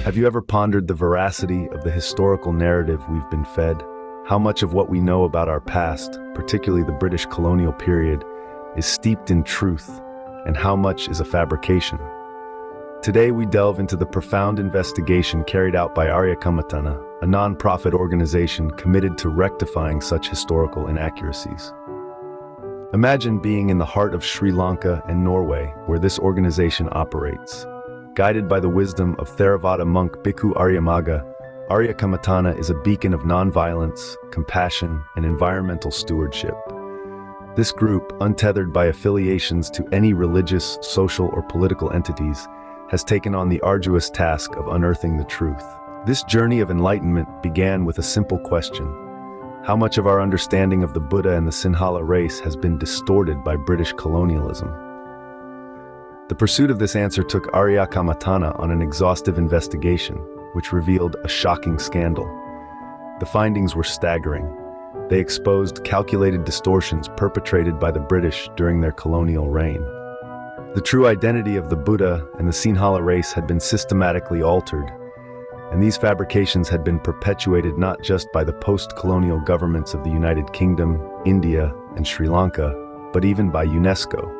Have you ever pondered the veracity of the historical narrative we've been fed? How much of what we know about our past, particularly the British colonial period, is steeped in truth, and how much is a fabrication? Today we delve into the profound investigation carried out by Ariyakammattana, a non-profit organization committed to rectifying such historical inaccuracies. Imagine being in the heart of Sri Lanka and Norway, where this organization operates. Guided by the wisdom of Theravada monk Bikkhu Ariyamagga, Ariyakammattana is a beacon of nonviolence, compassion, and environmental stewardship. This group, untethered by affiliations to any religious, social, or political entities, has taken on the arduous task of unearthing the truth. This journey of enlightenment began with a simple question: how much of our understanding of the Buddha and the Sinhala race has been distorted by British colonialism? The pursuit of this answer took Ariyakammattana on an exhaustive investigation, which revealed a shocking scandal. The findings were staggering. They exposed calculated distortions perpetrated by the British during their colonial reign. The true identity of the Buddha and the Sinhala race had been systematically altered, and these fabrications had been perpetuated not just by the post-colonial governments of the United Kingdom, India, and Sri Lanka, but even by UNESCO.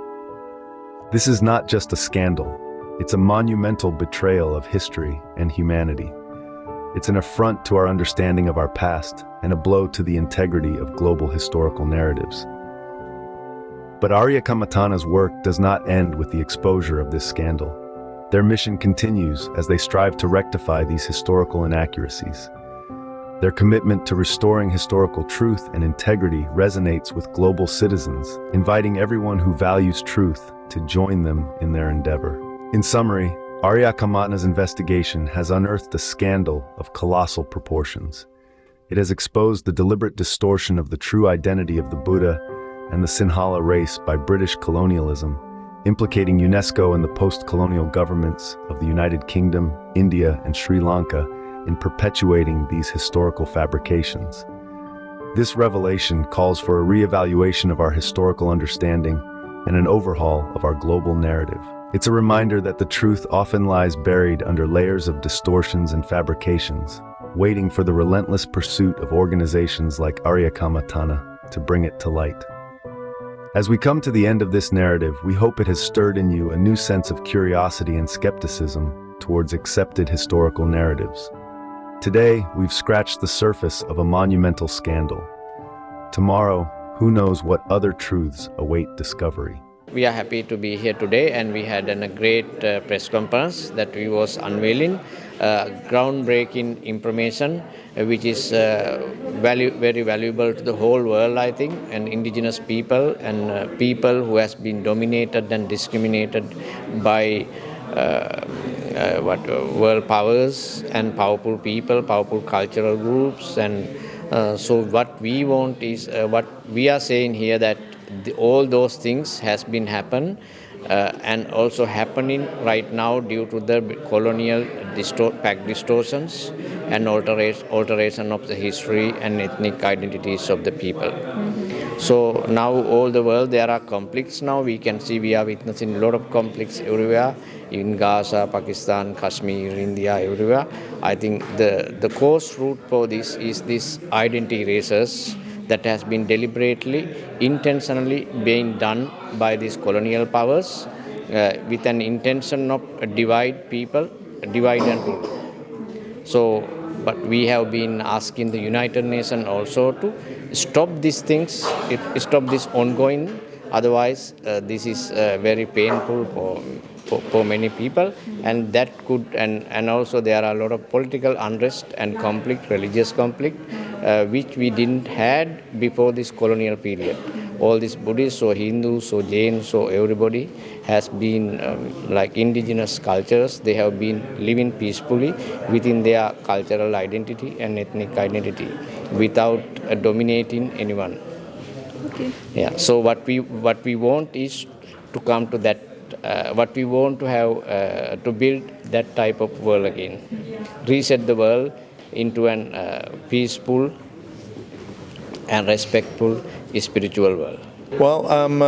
This is not just a scandal, it's a monumental betrayal of history and humanity. It's an affront to our understanding of our past and a blow to the integrity of global historical narratives. But Ariyakammattana's work does not end with the exposure of this scandal. Their mission continues as they strive to rectify these historical inaccuracies. Their commitment to restoring historical truth and integrity resonates with global citizens, inviting everyone who values truth to join them in their endeavor. In summary, Ariyakammattana's investigation has unearthed a scandal of colossal proportions. It has exposed the deliberate distortion of the true identity of the Buddha and the Sinhala race by British colonialism, implicating UNESCO and the post-colonial governments of the United Kingdom, India, and Sri Lanka in perpetuating these historical fabrications. This revelation calls for a re-evaluation of our historical understanding and an overhaul of our global narrative. It's a reminder that the truth often lies buried under layers of distortions and fabrications, waiting for the relentless pursuit of organizations like Ariyakammattana to bring it to light. As we come to the end of this narrative, we hope it has stirred in you a new sense of curiosity and skepticism towards accepted historical narratives. Today, we've scratched the surface of a monumental scandal. Tomorrow, who knows what other truths await discovery. We are happy to be here today, and we had a great press conference that we was unveiling groundbreaking information which is very valuable to the whole world, I think, and indigenous people and people who has been dominated and discriminated by world powers and powerful people, powerful cultural groups. And so what we want is what we are saying here, that all those things has been happen and also happening right now due to the colonial distortions and alteration of the history and ethnic identities of the people. So now all the world there are conflicts now. We can see we are witnessing a lot of conflicts everywhere, in Gaza, Pakistan, Kashmir, India, everywhere. I think the cause root for this is this identity races that has been deliberately, intentionally being done by these colonial powers with an intention of divide people, divide and rule. So, but we have been asking the United Nations also to stop these things, stop this ongoing. Otherwise, this is very painful for many people, and that could and also there are a lot of political unrest and conflict, religious conflict, which we didn't had before this colonial period. All these Buddhists or Hindus or Jains or everybody has been like indigenous cultures. They have been living peacefully within their cultural identity and ethnic identity without dominating anyone. Okay. Yeah. So what we want is to come to that. What we want to have to build that type of world again, reset the world into an peaceful and respectful spiritual world. Well, I'm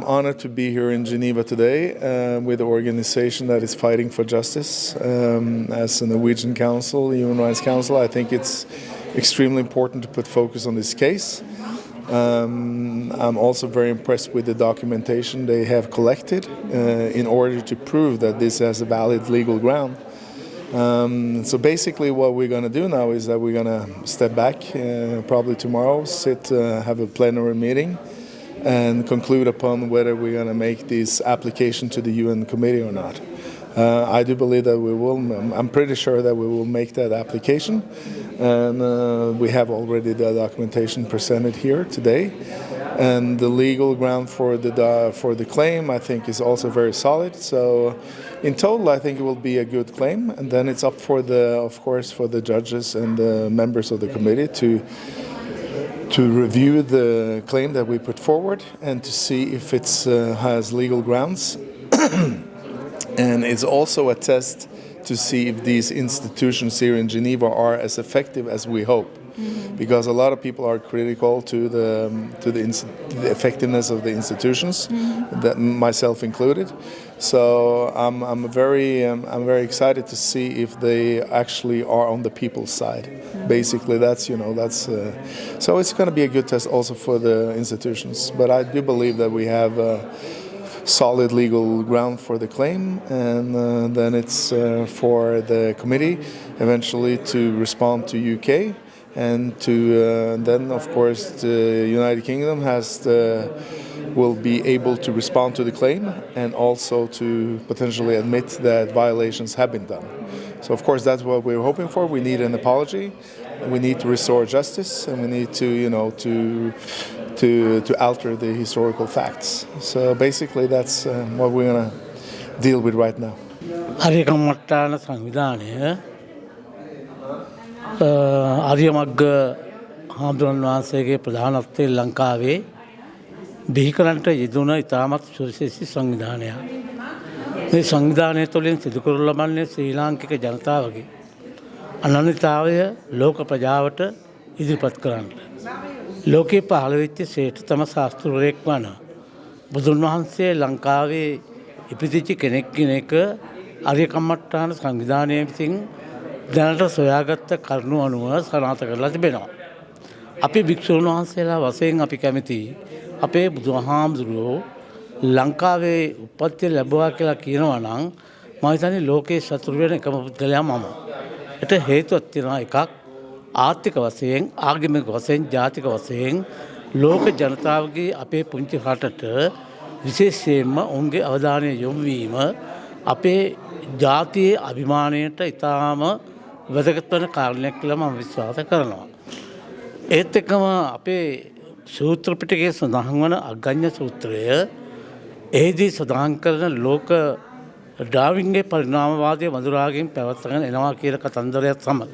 honored to be here in Geneva today with the organization that is fighting for justice. As a Norwegian Council, Human Rights Council, I think it's extremely important to put focus on this case. I'm also very impressed with the documentation they have collected in order to prove that this has a valid legal ground. So basically what we're going to do now is that we're going to step back probably tomorrow, have a plenary meeting and conclude upon whether we're going to make this application to the UN committee or not. I do believe that we will. I'm pretty sure that we will make that application, and we have already the documentation presented here today. And the legal ground for the claim, I think, is also very solid. So, in total, I think it will be a good claim. And then it's up for the judges and the members of the committee to review the claim that we put forward and to see if it has legal grounds. And it's also a test to see if these institutions here in Geneva are as effective as we hope. Because a lot of people are critical to the effectiveness of the institutions, that myself included. So I'm very excited to see if they actually are on the people's side. Basically, that's so it's going to be a good test also for the institutions. But I do believe that we have solid legal ground for the claim, and then it's for the committee eventually to respond to UK. And then, of course, the United Kingdom will be able to respond to the claim and also to potentially admit that violations have been done. So, of course, that's what we're hoping for. We need an apology, we need to restore justice, and we need to alter the historical facts. So, basically, that's what we're going to deal with right now. Ariyakammattana සංවිධානය ආරියමග්ග හාමුදුරන් වහන්සේගේ ප්‍රධානත්වයෙන් ලංකාවේ බිහි කරන්නට යෙදුණ ඉතාමත් සුවිශේෂී සංවිධානයක්. මේ සංවිධානය තුළින් සිදු කරනු ලබන්නේ ශ්‍රී ලාංකික ජනතාවගේ අනන්‍යතාවය ලෝක ප්‍රජාවට ඉදිරිපත් කරන්න. ලෝකයේ පහළ වෙච්ච ශ්‍රේෂ්ඨතම ශාස්ත්‍රවරයෙක් වන බුදුන් වහන්සේ ලංකාවේ ඉපදිච්ච කෙනෙක් කියන එක ආරියකම්මට්ටාන සංවිධානය විසින් දැනට සොයාගත්ත කරුණු අනුව සනාථ කරලා තිබෙනවා. අපි භික්ෂුන් වහන්සේලා වශයෙන් අපි කැමති අපේ බුදුහාමුදුරුවෝ ලංකාවේ උපත්ති ලැබුවා කියලා කියනවා නම් මම හිතන්නේ ලෝකේ සතුරු වෙන එකම පුද්ගලයා මම. ඒට හේතුවක් තියෙනවා. එකක් ආර්ථික වශයෙන්, ආගමික වශයෙන්, ජාතික වශයෙන් ලෝක ජනතාවගේ අපේ පුංචි රටට විශේෂයෙන්ම ඔවුන්ගේ අවධානය යොමු වීම අපේ ජාතියේ අභිමානයට ඉතාම වැදගත් වන කාරණයක් කියලා මම විශ්වාස කරනවා. ඒත් එක්කම අපේ සූත්‍ර පිටකයේ සඳහන් වන අග්ගඤ්ඤ සූත්‍රය එහිදී සඳහන් කරන ලෝක ඩාවින්ගේ පරිණාමවාදයේ මధుරාගෙන් පැවැත්ගෙන එනවා කියලා කතන්දරයත් සමග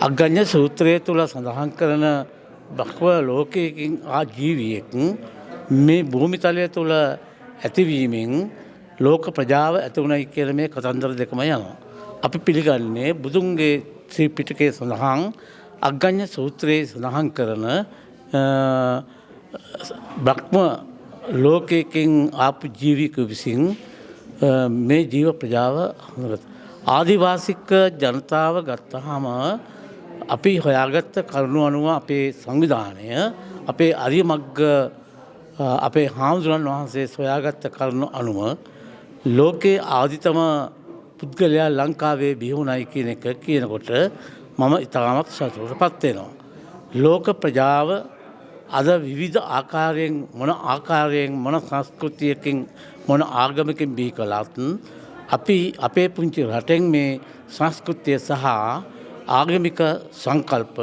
අග්ගඤ්ඤ සූත්‍රය තුල සඳහන් කරන බක්ව ලෝකයකින් ජීවියෙක් මේ භූමිතලය තුල ඇතිවීමෙන් ලෝක ප්‍රජාව ඇති වුණයි කියලා මේ කතන්දර දෙකම යනවා. අපි පිළිගන්නේ බුදුන්ගේ ශ්‍රී පිටකයේ සඳහන් අග්ගඤ්ඤ සූත්‍රයේ සඳහන් කරන බ්‍රහ්ම ලෝකයෙන් ආපු ජීවික විසින් මේ ජීව ප්‍රජාව ආදිවාසික ජනතාව ගත්තාම අපි හොයාගත්ත කරුණු අනුව අපේ සංවිධානය අපේ අරියමග්ග අපේ හාමුදුරන් වහන්සේ සොයාගත්ත කරුණු අනුව ලෝකයේ ආදිතම පුද්ගලයා ලංකාවේ බිහි වුණයි කියන එක කියනකොට මම ඉතාමත් සතුටටපත් වෙනවා. ලෝක ප්‍රජාව අද විවිධ ආකාරයෙන් මොන සංස්කෘතියකින් මොන ආගමකින් බිහි කළත් අපි අපේ පුංචි රටෙන් මේ සංස්කෘතිය සහ ආගමික සංකල්ප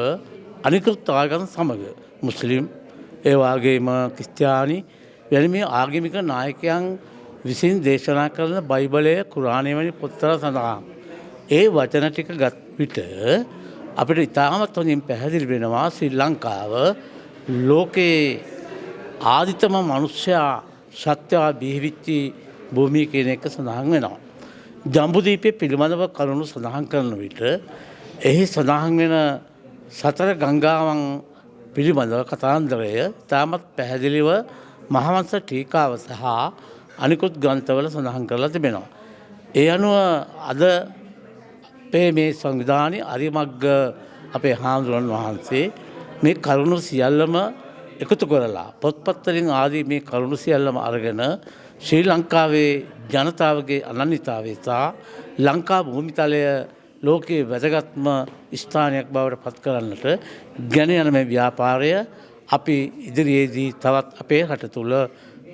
අනිකුත් ආගම් සමග මුස්ලිම් ඒ වගේම ක්‍රිස්තියානි වැනි මේ ආගමික නායකයන් විසින් දේශනා කරන බයිබලයේ කුරානය වැනි පොත්වල සඳහන් ඒ වචන ටික ගත් විට අපිට ඉතාමත් හොඳින් පැහැදිලි වෙනවා ශ්‍රී ලංකාව ලෝකේ ආදිතම මනුෂ්‍යයා සත්‍යව බිහිවිච්ච භූමිය කියන එක සඳහන් වෙනවා. ජම්බුදීපයේ පිළිබඳව කරුණු සඳහන් කරන විට එහි සඳහන් වෙන සතර ගංගාවන් පිළිබඳව කතාන්දරය තාමත් පැහැදිලිව මහවංශ ටීකාව සහ අනිකුත් ග්‍රන්ථවල සඳහන් කරලා තිබෙනවා. ඒ අනුව අද අපේ මේ සංවිධානයේ අරියමග්ග අපේ හාමුදුරන් වහන්සේ මේ කරුණු සියල්ලම එකතු කරලා පොත්පත්වලින් ආදී මේ කරුණු සියල්ලම අරගෙන ශ්‍රී ලංකාවේ ජනතාවගේ අනන්‍යතාවය සහ ලංකා භූමිතලය ලෝකයේ වැදගත්ම ස්ථානයක් බවට පත් කරන්නට ගෙන යන මේ ව්‍යාපාරය අපි ඉදිරියේදී තවත් අපේ රට තුළ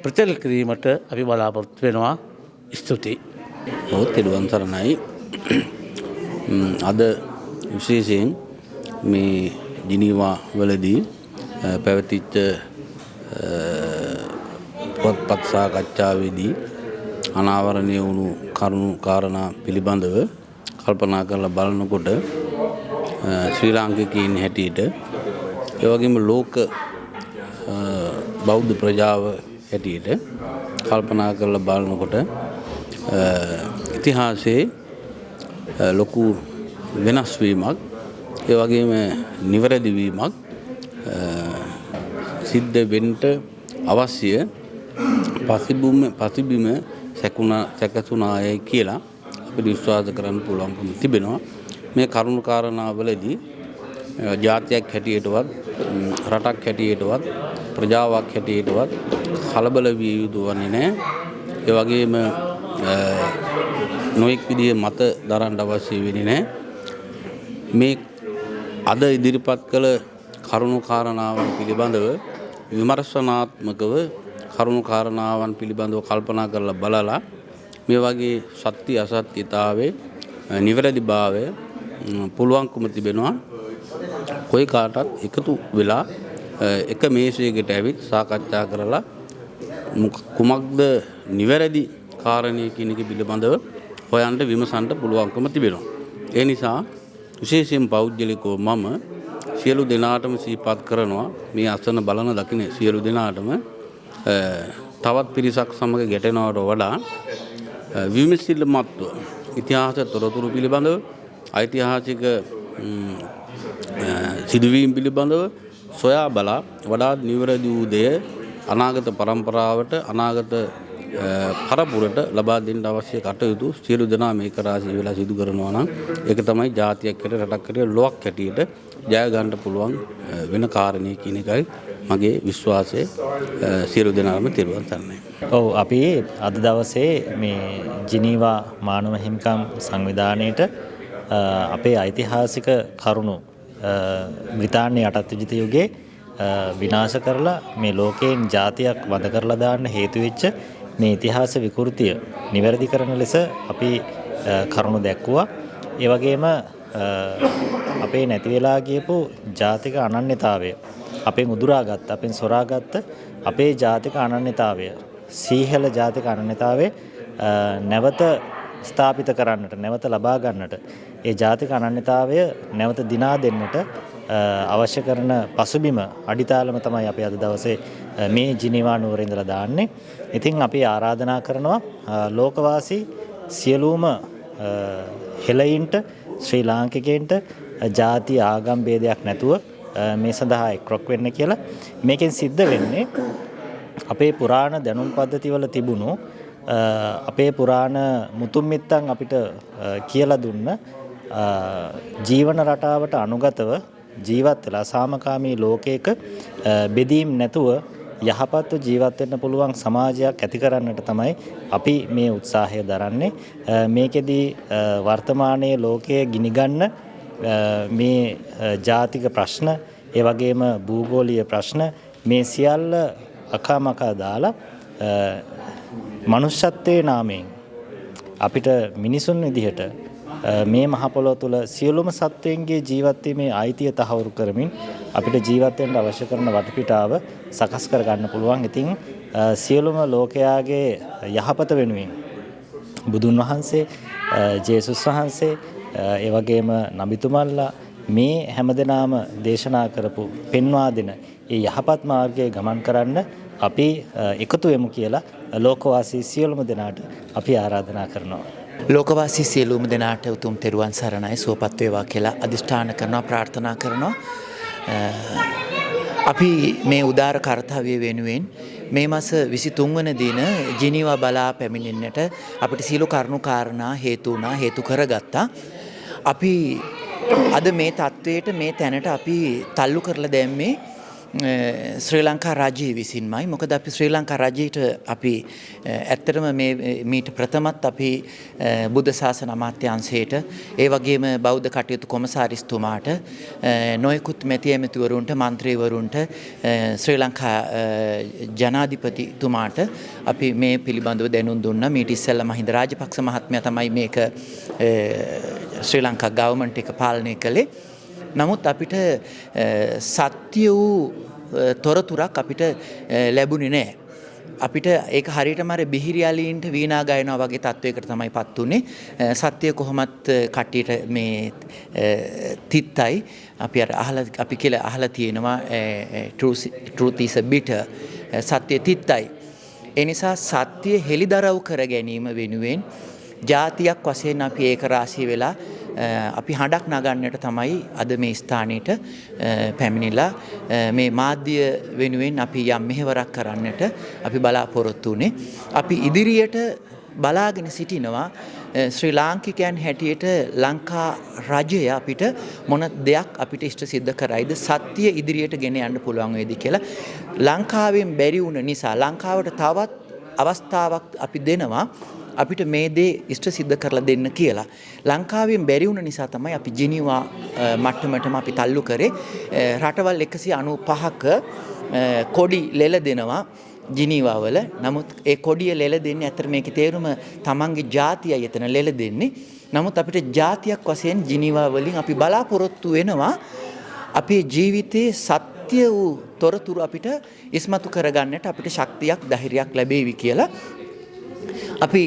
ප්‍රචල කිරීමට අපි බලාපොරොත්තු වෙනවා. ස්තුතියි. තෙරුවන් සරණයි. අද විශේෂයෙන් මේ ජිනීවා වලදී පැවතිච්ච පොත්පත් සාකච්ඡාවේදී අනාවරණය වුණු කරුණු කාරණා පිළිබඳව කල්පනා කරලා බලනකොට ශ්‍රී ලාංකිකයින් හැටියට ඒ වගේම ලෝක බෞද්ධ ප්‍රජාව හැටියට කල්පනා කරලා බලනකොට ඉතිහාසයේ ලොකු වෙනස් වීමක් ඒ වගේම නිවැරදි වීමක් සිද්ධ වෙන්න අවශ්‍ය පසිබිම සැකසුනායයි කියලා අපිට විශ්වාස කරන්න පුළුවන්කම තිබෙනවා. මේ කරුණු කාරණාවලදී ජාතියක් හැටියටවත් රටක් හැටියටවත් ප්‍රජාවක් හැටියටවත් කලබල විය යුතු වන්නේ නැහැ. ඒ වගේම නොඑක් විදිහේ මත දරන්න අවශ්‍ය වෙන්නේ නැහැ. මේ අද ඉදිරිපත් කළ කරුණු කාරණාවන් පිළිබඳව විමර්ශනාත්මකව කරුණු කාරණාවන් පිළිබඳව කල්පනා කරලා බලලා මේ වගේ සත්‍ය අසත්‍යතාවයේ නිවැරදිභාවය පුළුවන්කම තිබෙනවා කොයි කාටත් එකතු වෙලා එක මේසයකට ඇවිත් සාකච්ඡා කරලා කුමක්ද නිවැරදි කාරණේ කියන එක පිළිබඳව හොයන්න විමසන්න පුළුවන්කම තිබෙනවා. ඒ නිසා විශේෂයෙන් පෞද්ගලිකව මම සියලු දෙනාටම සිහිපත් කරනවා මේ අසන බලන දකින සියලු දෙනාටම තවත් පිරිසක් සමග ගැටෙනවට වඩා විමසිලිමත්ව ඉතිහාස තොරතුරු පිළිබඳව ඓතිහාසික සිදුවීම් පිළිබඳව සොයා බලා වඩාත් නිවැරදි වූ දෙය අනාගත පරම්පරාවට අනාගත පරපුරට ලබා දෙන්න අවශ්‍ය කටයුතු සියලු දෙනා මේක රාශී වෙලා සිදු කරනවා නම් ඒක තමයි ජාතියක් හැටියට රටක් හැටියට ලොවක් හැටියට ජය ගන්න පුළුවන් වෙන කාරණේ කියන එකයි මගේ විශ්වාසය. සියලු දෙනාම තෙරුවන් සරණයි. ඔව් අපි අද දවසේ මේ ජිනීවා මානව හිමිකම් සංවිධානයේට අපේ ඓතිහාසික කරුණු බ්‍රිතාන්‍ය යටත් විජිත යුගයේ විනාශ කරලා මේ ලෝකයෙන් ජාතියක් වඳ කරලා දාන්න හේතු වෙච්ච මේ ඉතිහාස විකෘතිය නිවැරදි කරන ලෙස අපි කරුණු දැක්වුවා. ඒ වගේම අපේ නැති වෙලා ගියපු ජාතික අනන්‍යතාවය අපෙන් උදුරාගත්ත අපෙන් සොරාගත්ත අපේ ජාතික අනන්‍යතාවය සීහල ජාතික අනන්‍යතාවය නැවත ස්ථාපිත කරන්නට නැවත ලබා ගන්නට ඒ ජාතික අනන්‍යතාවය නැවත දිනා දෙන්නට අවශ්‍ය කරන පසුබිම අඩිතාලම තමයි අපි අද දවසේ මේ ජිනීවා නුවර ඉඳලා දාන්නේ. ඉතින් අපි ආරාධනා කරනවා ලෝකවාසී සියලුම හෙළයින්ට ශ්‍රී ලාංකිකයන්ට ජාති ආගම් ભેදයක් නැතුව මේ සඳහා එක්රොක් වෙන්න කියලා. මේකෙන් සිද්ධ වෙන්නේ අපේ පුරාණ දැනුම් පද්ධතිවල තිබුණු අපේ පුරාණ මුතුන් මිත්තන් අපිට කියලා දුන්න ජීවන රටාවට අනුගතව ජීවත් වෙලා සාමකාමී ලෝකයක බෙදීම් නැතුව යහපත්ව ජීවත් වෙන්න පුළුවන් සමාජයක් ඇති කරන්නට තමයි අපි මේ උත්සාහය දරන්නේ. මේකෙදී වර්තමානයේ ලෝකයේ ගිනිගන්න මේ ජාතික ප්‍රශ්න ඒ වගේම භූගෝලීය ප්‍රශ්න මේ සියල්ල අකාමකා දාලා මනුෂ්‍යත්වයේ නාමයෙන් අපිට මිනිසුන් විදිහට මේ මහ පොළොව තුළ සියලුම සත්වයන්ගේ ජීවත් වීමේ අයිතිය තහවුරු කරමින් අපිට ජීවත් වෙන්න අවශ්‍ය කරන වටපිටාව සකස් කර ගන්න පුළුවන්. ඉතින් සියලුම ලෝකයාගේ යහපත වෙනුවෙන් බුදුන් වහන්සේ, ජේසුස් වහන්සේ, ඒ වගේම නබිතුමන්ලා මේ හැමදෙනාම දේශනා කරපු පෙන්වා දෙන ඒ යහපත් මාර්ගයේ ගමන් කරන්න අපි එකතු වෙමු කියලා ලෝකවාසී සියලුම දෙනාට අපි ආරාධනා කරනවා. ලෝකවාසී සියලුම දෙනාට උතුම් තෙරුවන් සරණයි සුවපත් වේවා කියලා අදිෂ්ඨාන කරනවා ප්‍රාර්ථනා කරනවා. අපි මේ උදාර කර්තව්‍ය වෙනුවෙන් මේ මාස 23 වන දින ජිනීවා බලා පැමිණෙන්නට අපිට සීල කරුණු කාරණා හේතු කරගත්තා. අපි අද මේ තත්වයට මේ තැනට අපි තල්ලු කරලා දැම්මේ ශ්‍රී ලංකා රජයේ විසින්මයි. මොකද අපි ශ්‍රී ලංකා රජයට අපි ඇත්තටම මීට ප්‍රථමත් අපි බුද්ධ ශාසන අමාත්‍යාංශයට ඒ වගේම බෞද්ධ කටයුතු කොමසාරිස්තුමාට නොයෙකුත් මැති ඇමතිවරුන්ට මන්ත්‍රීවරුන්ට ශ්‍රී ලංකා ජනාධිපතිතුමාට අපි මේ පිළිබඳව දැනුම් දුන්නා. මීට ඉස්සෙල්ලා මහින්ද රාජපක්ෂ මහත්මයා තමයි මේක ශ්‍රී ලංකා ගවර්න්මන්ට් එක පාලනය කළේ. නමුත් අපිට සත්‍ය වූ තොරතුරක් අපිට ලැබුණේ නැහැ. අපිට ඒක හරියටම අර බිහිරියාලීන්ට වීණා ගයනවා වගේ තත්වයකට තමයි පත් උනේ. සත්‍ය කොහොමත් කට්ටියට මේ තිත්තයි අපි කියලා අහලා තියෙනවා truth is a bitter. සත්‍ය තිත්තයි. ඒ නිසා සත්‍ය හෙළිදරව් කර ගැනීම වෙනුවෙන් ජාතියක් වශයෙන් අපි ඒක රාශී වෙලා අපි හඬක් නගන්නට තමයි අද මේ ස්ථානෙට පැමිණිලා මේ මාධ්‍ය වෙනුවෙන් අපි යම් මෙහෙවරක් කරන්නට අපි බලාපොරොත්තු වුණේ. අපි ඉදිරියට බලාගෙන සිටිනවා ශ්‍රී ලාංකිකයන් හැටියට ලංකා රජය අපිට මොන දෙයක් අපිට ඉෂ්ට සිද්ධ කරයිද, සත්‍ය ඉදිරියට ගෙන යන්න පුළුවන් වේද කියලා. ලංකාවෙන් බැරි වුණ නිසා ලංකාවට තවත් අවස්ථාවක් අපි දෙනවා අපිට මේ දේ ඉෂ්ට සිද්ධ කරලා දෙන්න කියලා. ලංකාවෙන් බැරි වුණ නිසා තමයි අපි ජිනීවා මට්ටමටම අපි තල්ලු කරේ. රටවල් 195ක කොඩි ලෙල දෙනවා ජිනීවා වල. නමුත් ඒ කොඩිය ලෙල දෙන්නේ අතර මේකේ තේරුම තමන්ගේ ජාතියයි එතන ලෙල දෙන්නේ. නමුත් අපිට ජාතියක් වශයෙන් ජිනීවා වලින් අපි බලාපොරොත්තු වෙනවා අපේ ජීවිතයේ සත්‍ය වූ තොරතුරු අපිට ඉස්මතු කරගන්නට අපිට ශක්තියක් ධෛර්යයක් ලැබෙවි කියලා. අපි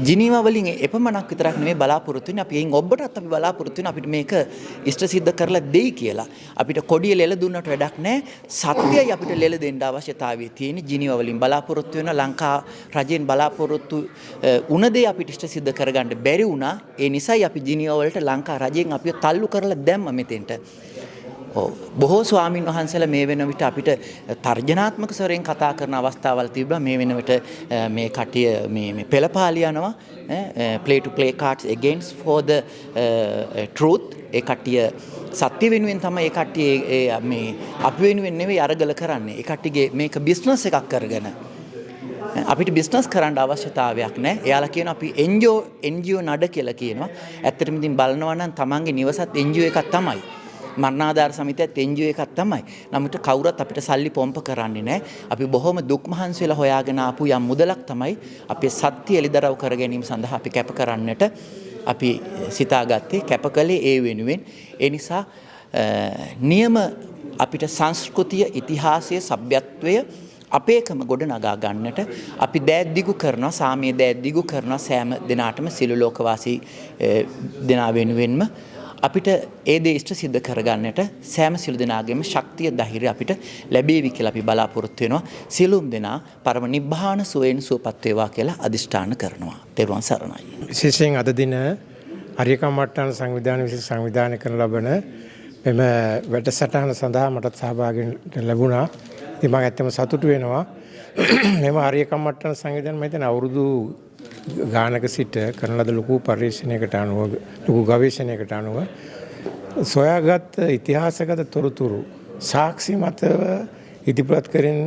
ජිනීවා වලින් එපමණක් විතරක් නෙමෙයි බලාපොරොත්තු වෙන්නේ. අපි එයින් ඔබටත් අපි බලාපොරොත්තු වෙන අපිට මේක ඉෂ්ට සිද්ධ කරලා දෙයි කියලා. අපිට කොඩිය ලෙල දුන්නට වැඩක් නැහැ. සත්‍යයි අපිට ලෙල දෙන්න අවශ්‍යතාවය තියෙන්නේ. ජිනීවා වලින් බලාපොරොත්තු වෙන ලංකා රජයෙන් බලාපොරොත්තු උන දේ අපිට ඉෂ්ට සිද්ධ කරගන්න බැරි වුණා. ඒ නිසායි අපි ජිනීවා වලට ලංකා රජයෙන් අපිව තල්ලු කරලා දැම්ම මෙතෙන්ට. බොහෝ ස්වාමීන් වහන්සේලා මේ වෙන විට අපිට තර්ජනාත්මක ස්වරයෙන් කතා කරන අවස්ථාවල් තිබුණා. මේ වෙන විට මේ කටිය මේ පෙළපාලි යනවා play to play cards against for the truth. ඒ කටිය සත්‍ය වෙනුවෙන් තමයි ඒ කටිය මේ අපි වෙනුවෙන් නෙවෙයි අරගල කරන්නේ. ඒ කටිගේ මේක බිස්නස් එකක් කරගෙන අපිට බිස්නස් කරන්න අවශ්‍යතාවයක් නැහැ. එයාලා කියනවා අපි NGO නඩ කියලා කියනවා. ඇත්තටම ඉතින් බලනවා නම් තමන්ගේ නිවසත් NGO එකක් තමයි. මරණාධාර සමිතියත් NGO එකක් තමයි. නමුත් කවුරුත් අපිට සල්ලි පොම්ප කරන්නේ නැහැ. අපි බොහොම දුක් මහන්සි වෙලා හොයාගෙන ආපු යම් මුදලක් තමයි අපේ සත්‍ය එළිදරව් කර ගැනීම සඳහා අපි කැප කරන්නට අපි සිතාගත්තේ, කැපකලේ ඒ වෙනුවෙන්. ඒ නිසා නියම අපිට සංස්කෘතිය, ඉතිහාසය, සભ્યත්වය අපේකම ගොඩ නගා ගන්නට අපි දෑද්දිගු කරනවා, සාමයේ දෑද්දිගු කරනවා සෑම දිනාටම සිළු ලෝකවාසී දෙනා වෙනුවෙන්ම. අපිට ඒ දේ ඉෂ්ට සිද්ධ කරගන්නට සෑම සිළු දෙනාගේම ශක්තිය ධෛර්යය අපිට ලැබේවි කියලා අපි බලාපොරොත්තු වෙනවා. සියලුම දෙනා පරම නිබ්බාන සුවයෙන් සුවපත් වේවා කියලා අදිෂ්ඨාන කරනවා. තෙරුවන් සරණයි. විශේෂයෙන් අද දින අරියකම්මට්ටාන සංවිධානය විසින් සංවිධානය කරන ලබන මෙම වැඩසටහන සඳහා මටත් සහභාගී වෙන්න ලැබුණා. ඉතින් මම ඇත්තම සතුටු වෙනවා. මෙම අරියකම්මට්ටාන සංවිධානය මම හිතන්නේ අවුරුදු ගානක සිට කරන ලද ලොකු පරිශ්‍රණයකට අනුව, ලොකු ගවේෂණයකට අනුව සොයාගත් ඉතිහාසගත තොරතුරු සාක්ෂි මතව ඉදිරිපත් කරන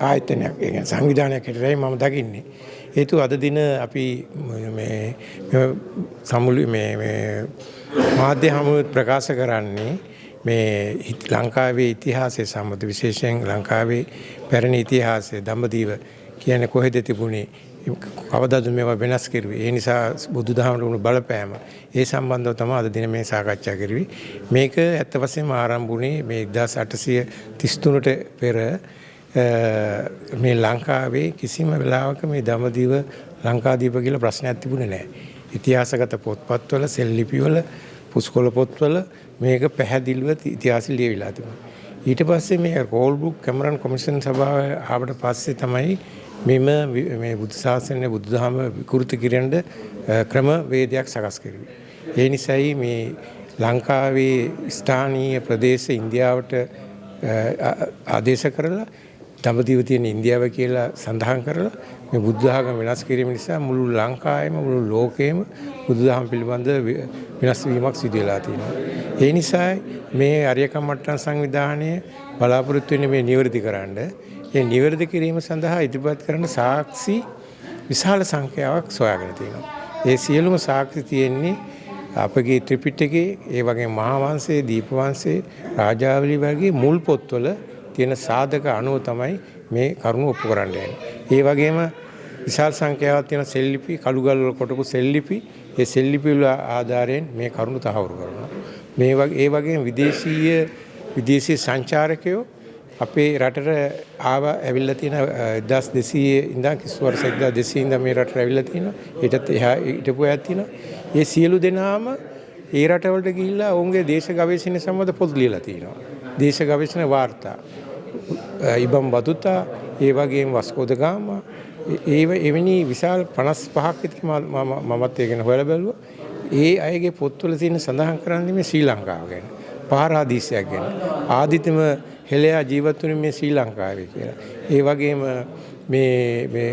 ආයතනයක්, ඒ සංවිධානයක් හැටියටයි මම දකින්නේ. හේතුව අද දින අපි මේ මාධ්‍ය හමුවේ ප්‍රකාශ කරන්නේ මේ ලංකාවේ ඉතිහාසය සම්බන්ධ, විශේෂයෙන් ලංකාවේ පැරණි ඉතිහාසය දඹදිව කියන්නේ කොහෙද තිබුණේ, කවදාද මේවා වෙනස් කරුවේ, ඒ නිසා බුදුදහමට වුණු බලපෑම, ඒ සම්බන්ධව තමයි අද දින මේ සාකච්ඡා කරුවේ. මේක ඇත්ත වශයෙන්ම ආරම්භ වුණේ මේ 1833ට පෙර මේ ලංකාවේ කිසිම වෙලාවක මේ දඹදිව ලංකාදීප කියලා ප්‍රශ්නයක් තිබුණේ නැහැ. ඉතිහාසගත පොත්පත්වල, සෙල්ලිපිවල, පුස්කොළ පොත්වල මේක පැහැදිලිව ඉතිහාසය ලියවිලා තිබුණා. ඊට පස්සේ මේ කෝල්බුක් කැමරන් කොමිෂන් සභාව ආවට පස්සේ තමයි මේ බුද්ධ ශාසනය, බුදුදහම විකෘති කිරෙන්න ක්‍රම වේදයක් සකස් කරුවේ. ඒ නිසායි මේ ලංකාවේ ස්ථානීය ප්‍රදේශ ඉන්දියාවට ආදේශ කරලා දඹදිව තියෙන ඉන්දියාව කියලා සඳහන් කරලා මේ බුද්ධ ධර්ම වෙනස් කිරීම නිසා මුළු ලංකාවේම මුළු ලෝකෙම බුදු දහම පිළිබඳ වෙනස් වීමක් සිදු වෙලා තියෙනවා. ඒ නිසා මේ අරියකම්මට්ටම් සංවිධානය බලාපොරොත්තු වෙන්නේ මේ නිවැරදිකරන්න. ඒ නිවැරදි කිරීම සඳහා ඉදිරිපත් කරන සාක්ෂි විශාල සංඛ්‍යාවක් සොයාගෙන තියෙනවා. ඒ සියලුම සාක්ෂි තියෙන්නේ අපගේ ත්‍රිපිටකයේ ඒ වගේම මහා වංශයේ දීප වංශයේ රාජාවලි වගේ මුල් පොත්වල තියෙන සාධක අනුව තමයි මේ කරුණ ඔප්පු කරන්න යන්නේ. ඒ වගේම විශාල සංඛ්‍යාවක් තියෙන සෙල්ලිපි කළුගල් වල කොටපු සෙල්ලිපි ඒ සෙල්ලිපි වල ආධාරයෙන් මේ කරුණ තහවුරු කරනවා. ඒ වගේම විදේශීය සංචාරකයෝ අපේ රටට ඇවිල්ලා තියෙන 1200 ඉඳන් කිසි වර්ෂයක් 1200 ඉඳන් මේ රටට ඇවිල්ලා තියෙනවා. ඊටත් එහා හිටපු අයත් තියෙනවා. ඒ සියලු දෙනාම ඒ රටවලට ගිහිල්ලා ඔවුන්ගේ දේශ ගවේෂණ සම්බන්ධ පොත් ලියලා තියෙනවා. දේශ ගවේෂණ වාර්තා ඉබම් බතුතා ඒ වගේම වස්කෝද ගාමා එවැනි විශාල 55ක් විතර මමත් ඒ ගැන හොයලා බැලුවා. ඒ අයගේ පොත්වල තියෙන සඳහන් කරන්නේ මේ ශ්‍රී ලංකාව ගැන. පාරාදීසයක් ගැන. ආදිතම හෙළයා ජීවත් වුණේ මේ ශ්‍රී ලංකාවේ කියලා. ඒ වගේම මේ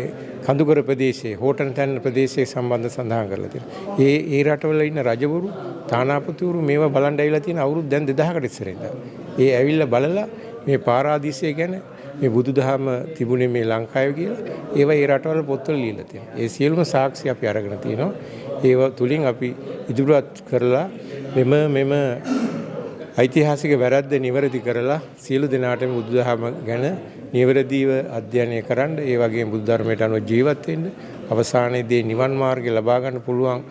කඳුකර ප්‍රදේශයේ හෝටන් තැන්න ප්‍රදේශයේ සම්බන්ධ සඳහන් කරලා තියෙනවා. ඒ රටවල ඉන්න රජවරු තානාපතිවරු මේවා බලන් ඇවිල්ලා තියෙන අවුරුදු දැන් 2000කට ඉස්සර ඉඳලා. ඒ ඇවිල්ලා බලලා මේ පාරාදීසය ගැන මේ බුදුදහම තිබුණේ මේ ලංකාවේ කියලා ඒවා ඒ රටවල පොත්වල ලියලා තියෙනවා. ඒ සියලුම සාක්ෂි අපි අරගෙන තියෙනවා. ඒවා තුලින් අපි ඉදිරියට කරලා මෙම ඓතිහාසික වැරද්ද නිවැරදි කරලා සියලු දෙනාටම බුදුදහම ගැන නිවැරදිව අධ්‍යයනය කරන්න, ඒ වගේම බුදු ධර්මයට අනුව ජීවත් වෙන්න, අවසානයේදී නිවන් මාර්ගය ලබා ගන්න පුළුවන්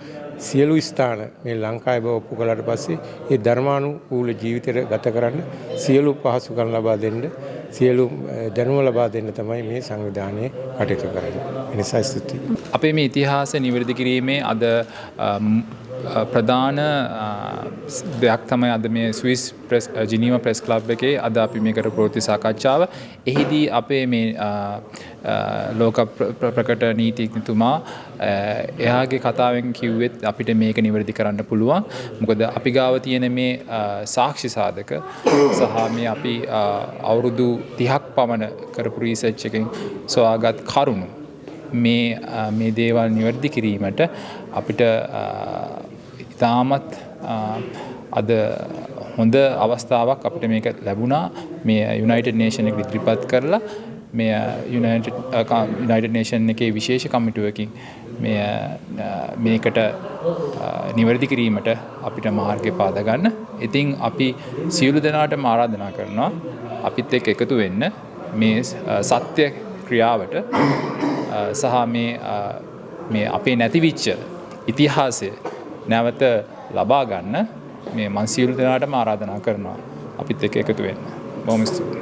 සියලු ස්ථාන මේ ලංකාවේ බව ඔප්පු කළාට පස්සේ ඒ ධර්මානුකූල ජීවිතය ගත කරන්න සියලු පහසුකම් ලබා දෙන්න, සියලු දැනුම ලබා දෙන්න තමයි මේ සංවිධානයේ කටයුතු කරන්නේ. ඒ නිසා ස්තුතියි. අපේ මේ ඉතිහාසය නිවැරදි කිරීමේ අද ප්‍රධාන දෙයක් තමයි අද මේ ස්විස් ජිනීවා ප්‍රෙස් ක්ලබ් එකේ අද අපි මේ කරපු ප්‍රවෘත්ති සාකච්ඡාව. එහිදී අපේ මේ ලෝක ප්‍රකට නීතිඥතුමා එයාගේ කතාවෙන් කිව්වෙත් අපිට මේක නිවැරදි කරන්න පුළුවන්. මොකද අපි ගාව තියෙන මේ සාක්ෂි සාධක සහ මේ අපි අවුරුදු 30ක් පමණ කරපු රිසර්ච් එකෙන් සොයාගත් කරුණු මේ දේවල් නිවැරදි කිරීමට අපිට ඉතාමත් අද හොඳ අවස්ථාවක් අපිට මේක ලැබුණා. මේ යුනයිටඩ් නේෂන් එක ඉදිරිපත් කරලා මේ යුනයිටඩ් නේෂන් එකේ විශේෂ කමිටුවකින් මේකට නිවැරදි කිරීමට අපිට මාර්ගය පාදා ගන්න. ඉතින් අපි සියලු දෙනාටම ආරාධනා කරනවා අපිත් එක්ක එකතු වෙන්න මේ සත්‍ය ක්‍රියාවට සහ මේ අපේ නැතිවිච්ච ඉතිහාසය නැවත ලබා ගන්න මේ මං සියලු දෙනාටම ආරාධනා කරනවා අපිත් එක්ක එකතු වෙන්න. බොහොම ස්තුතියි.